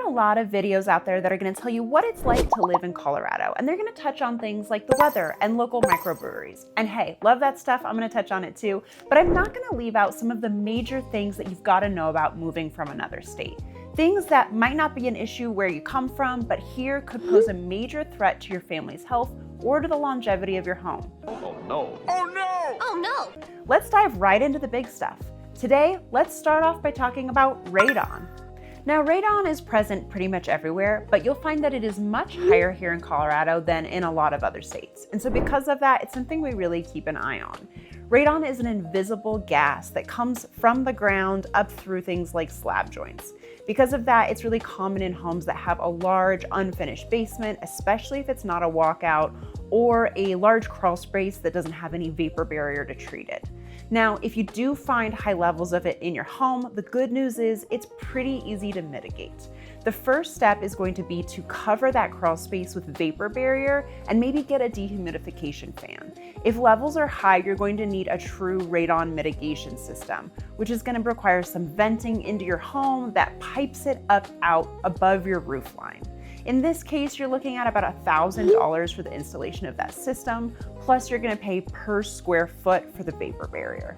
are a lot of videos out there that are going to tell you what it's like to live in Colorado, and they're going to touch on things like the weather and local microbreweries. And hey, love that stuff. I'm going to touch on it too, but I'm not going to leave out some of the major things that you've got to know about moving from another state. Things that might not be an issue where you come from, but here could pose a major threat to your family's health or to the longevity of your home. Oh no! Oh no! Oh no! Let's dive right into the big stuff. Today, let's start off by talking about radon. Now, radon is present pretty much everywhere, but you'll find that it is much higher here in Colorado than in a lot of other states. And so because of that, it's something we really keep an eye on. Radon is an invisible gas that comes from the ground up through things like slab joints. Because of that, it's really common in homes that have a large unfinished basement, especially if it's not a walkout, or a large crawl space that doesn't have any vapor barrier to treat it. Now, if you do find high levels of it in your home, the good news is it's pretty easy to mitigate. The first step is going to be to cover that crawl space with vapor barrier and maybe get a dehumidification fan. If levels are high, you're going to need a true radon mitigation system, which is going to require some venting into your home that pipes it up out above your roof line. In this case, you're looking at about $1,000 for the installation of that system, plus you're going to pay per square foot for the vapor barrier.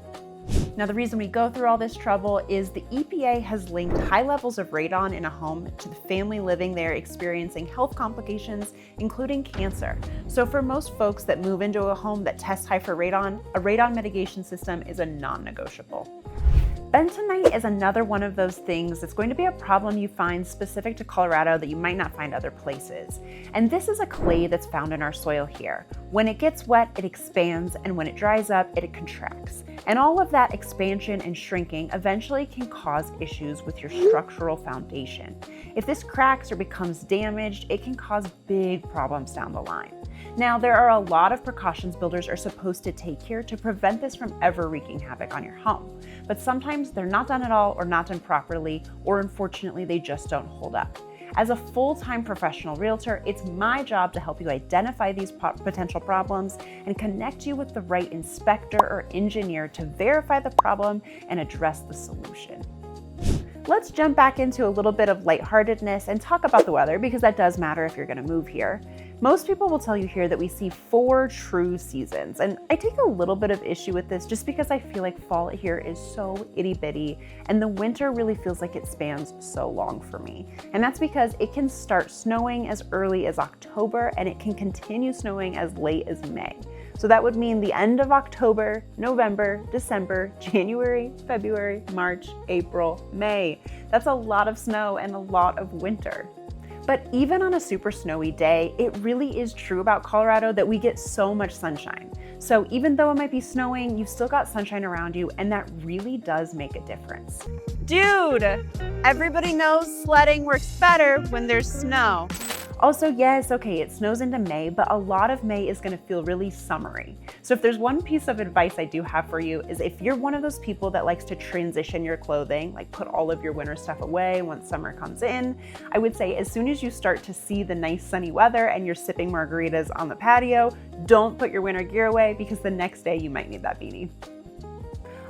Now, the reason we go through all this trouble is the EPA has linked high levels of radon in a home to the family living there experiencing health complications, including cancer. So for most folks that move into a home that tests high for radon, a radon mitigation system is a non-negotiable. Bentonite is another one of those things that's going to be a problem you find specific to Colorado that you might not find other places. And this is a clay that's found in our soil here. When it gets wet, it expands, and when it dries up, it contracts. And all of that expansion and shrinking eventually can cause issues with your structural foundation. If this cracks or becomes damaged, it can cause big problems down the line. Now, there are a lot of precautions builders are supposed to take here to prevent this from ever wreaking havoc on your home. But sometimes they're not done at all or not done properly, or unfortunately, they just don't hold up. As a full-time professional realtor, it's my job to help you identify these potential problems and connect you with the right inspector or engineer to verify the problem and address the solution. Let's jump back into a little bit of lightheartedness and talk about the weather, because that does matter if you're going to move here. Most people will tell you here that we see 4 true seasons, and I take a little bit of issue with this just because I feel like fall here is so itty bitty and the winter really feels like it spans so long for me. And that's because it can start snowing as early as October and it can continue snowing as late as May. So that would mean the end of October, November, December, January, February, March, April, May. That's a lot of snow and a lot of winter. But even on a super snowy day, it really is true about Colorado that we get so much sunshine. So even though it might be snowing, you've still got sunshine around you, and that really does make a difference. Dude, everybody knows sledding works better when there's snow. Also, yes, okay, it snows into May, but a lot of May is gonna feel really summery. So if there's one piece of advice I do have for you is if you're one of those people that likes to transition your clothing, like put all of your winter stuff away once summer comes in, I would say as soon as you start to see the nice sunny weather and you're sipping margaritas on the patio, don't put your winter gear away because the next day you might need that beanie.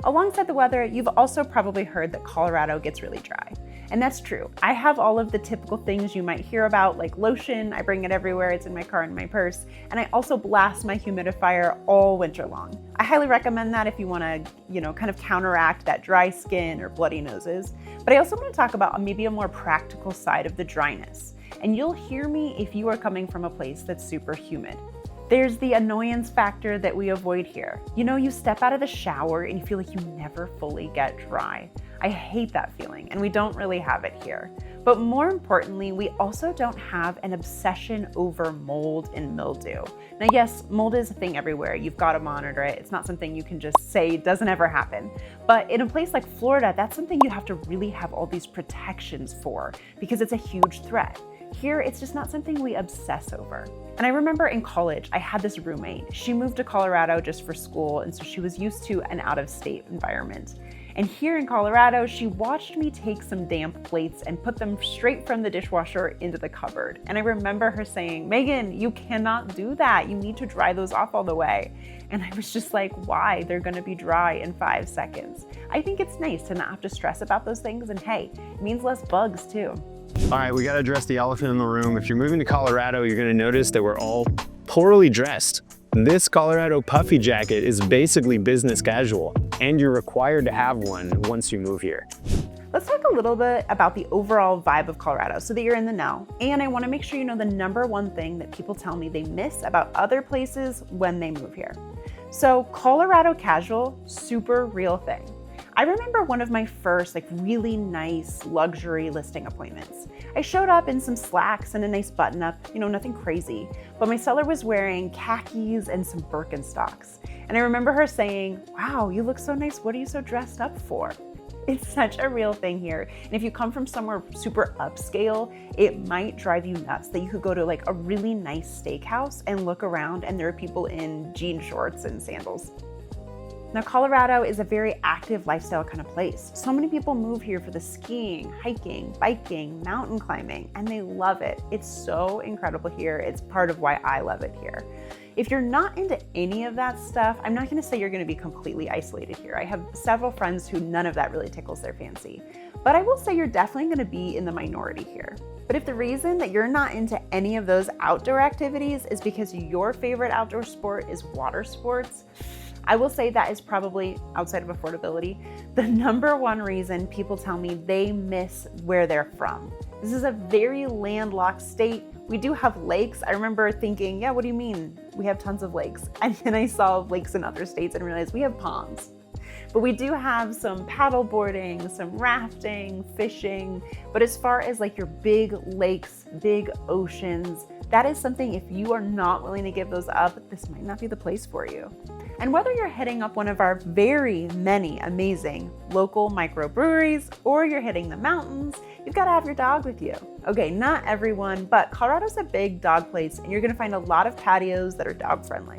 Alongside the weather, you've also probably heard that Colorado gets really dry. And that's true. I have all of the typical things you might hear about, like lotion. I bring it everywhere. It's in my car and my purse. And I also blast my humidifier all winter long. I highly recommend that if you want to, kind of counteract that dry skin or bloody noses. But I also want to talk about maybe a more practical side of the dryness. And you'll hear me if you are coming from a place that's super humid. There's the annoyance factor that we avoid here. You step out of the shower and you feel like you never fully get dry. I hate that feeling, and we don't really have it here. But more importantly, we also don't have an obsession over mold and mildew. Now, yes, mold is a thing everywhere. You've got to monitor it. It's not something you can just say doesn't ever happen. But in a place like Florida, that's something you have to really have all these protections for because it's a huge threat. Here, it's just not something we obsess over. And I remember in college, I had this roommate. She moved to Colorado just for school, and so she was used to an out-of-state environment. And here in Colorado, she watched me take some damp plates and put them straight from the dishwasher into the cupboard. And I remember her saying, "Megan, you cannot do that. You need to dry those off all the way." And I was just like, why? They're gonna be dry in 5 seconds. I think it's nice to not have to stress about those things, and hey, it means less bugs too. All right, we gotta address the elephant in the room. If you're moving to Colorado, you're gonna notice that we're all poorly dressed. This Colorado puffy jacket is basically business casual, and you're required to have one once you move here. Let's talk a little bit about the overall vibe of Colorado so that you're in the know. And I want to make sure you know the #1 thing that people tell me they miss about other places when they move here. So Colorado casual, super real thing. I remember one of my first really nice luxury listing appointments. I showed up in some slacks and a nice button up, nothing crazy, but my seller was wearing khakis and some Birkenstocks. And I remember her saying, "Wow, you look so nice. What are you so dressed up for?" It's such a real thing here. And if you come from somewhere super upscale, it might drive you nuts that you could go to a really nice steakhouse and look around and there are people in jean shorts and sandals. Now, Colorado is a very active lifestyle kind of place. So many people move here for the skiing, hiking, biking, mountain climbing, and they love it. It's so incredible here. It's part of why I love it here. If you're not into any of that stuff, I'm not gonna say you're gonna be completely isolated here. I have several friends who none of that really tickles their fancy. But I will say you're definitely gonna be in the minority here. But if the reason that you're not into any of those outdoor activities is because your favorite outdoor sport is water sports, I will say that is probably, outside of affordability, the #1 reason people tell me they miss where they're from. This is a very landlocked state. We do have lakes. I remember thinking, yeah, what do you mean? We have tons of lakes. And then I saw lakes in other states and realized we have ponds. But we do have some paddle boarding, some rafting, fishing. But as far as your big lakes, big oceans, that is something if you are not willing to give those up, this might not be the place for you. And whether you're hitting up one of our very many amazing local microbreweries or you're hitting the mountains, you've got to have your dog with you. Okay, not everyone, but Colorado's a big dog place and you're going to find a lot of patios that are dog friendly.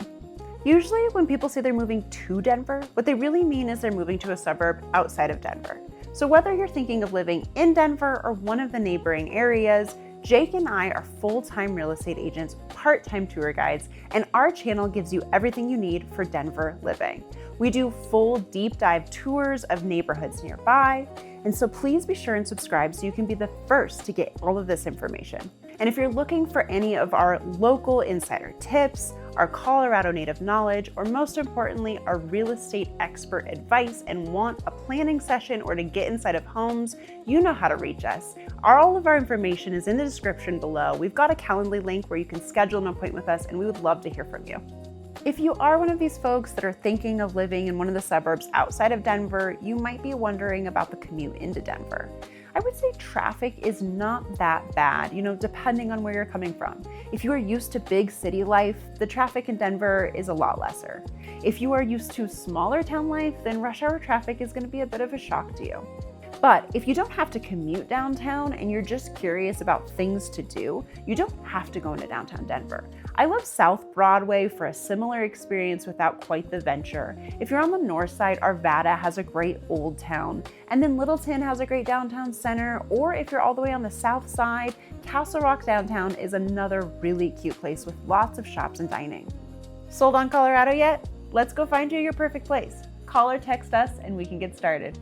Usually when people say they're moving to Denver, what they really mean is they're moving to a suburb outside of Denver. So whether you're thinking of living in Denver or one of the neighboring areas, Jake and I are full-time real estate agents, part-time tour guides, and our channel gives you everything you need for Denver living. We do full deep dive tours of neighborhoods nearby, and so please be sure and subscribe so you can be the first to get all of this information. And if you're looking for any of our local insider tips, our Colorado native knowledge, or most importantly, our real estate expert advice and want a planning session or to get inside of homes, you know how to reach us. All of our information is in the description below. We've got a Calendly link where you can schedule an appointment with us and we would love to hear from you. If you are one of these folks that are thinking of living in one of the suburbs outside of Denver, you might be wondering about the commute into Denver. I would say traffic is not that bad, depending on where you're coming from. If you are used to big city life, the traffic in Denver is a lot lesser. If you are used to smaller town life, then rush hour traffic is going to be a bit of a shock to you. But if you don't have to commute downtown and you're just curious about things to do, you don't have to go into downtown Denver. I love South Broadway for a similar experience without quite the venture. If you're on the north side, Arvada has a great old town, and then Littleton has a great downtown center, or if you're all the way on the south side, Castle Rock downtown is another really cute place with lots of shops and dining. Sold on Colorado yet? Let's go find you your perfect place. Call or text us and we can get started.